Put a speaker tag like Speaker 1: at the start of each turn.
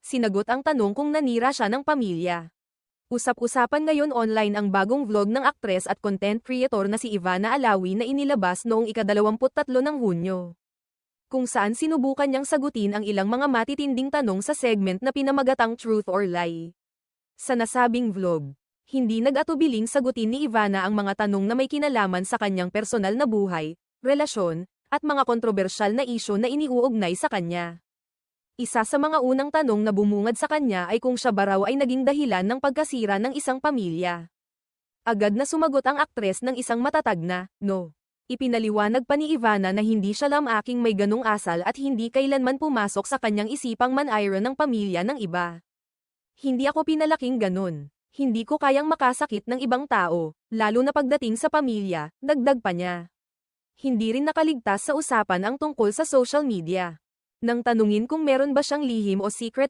Speaker 1: Sinagot ang tanong kung nanira siya ng pamilya. Usap-usapan ngayon online ang bagong vlog ng aktres at content creator na si Ivana Alawi na inilabas noong ika-23 ng Hunyo. Kung saan sinubukan niyang sagutin ang ilang mga matitinding tanong sa segment na pinamagatang Truth or Lie. Sa nasabing vlog, hindi nag-atubiling sagutin ni Ivana ang mga tanong na may kinalaman sa kanyang personal na buhay, relasyon, at mga kontrobersyal na isyu na iniuugnay sa kanya. Isa sa mga unang tanong na bumungad sa kanya ay kung siya ba raw ay naging dahilan ng pagkasira ng isang pamilya. Agad na sumagot ang aktres ng isang matatag na, "No." Ipinaliwanag pa ni Ivana na hindi siya lamaking may ganong asal at hindi kailanman pumasok sa kanyang isipang manira ng pamilya ng iba. "Hindi ako pinalaking ganon. Hindi ko kayang makasakit ng ibang tao, lalo na pagdating sa pamilya," dagdag pa niya. Hindi rin nakaligtas sa usapan ang tungkol sa social media. Nang tanungin kung meron ba siyang lihim o secret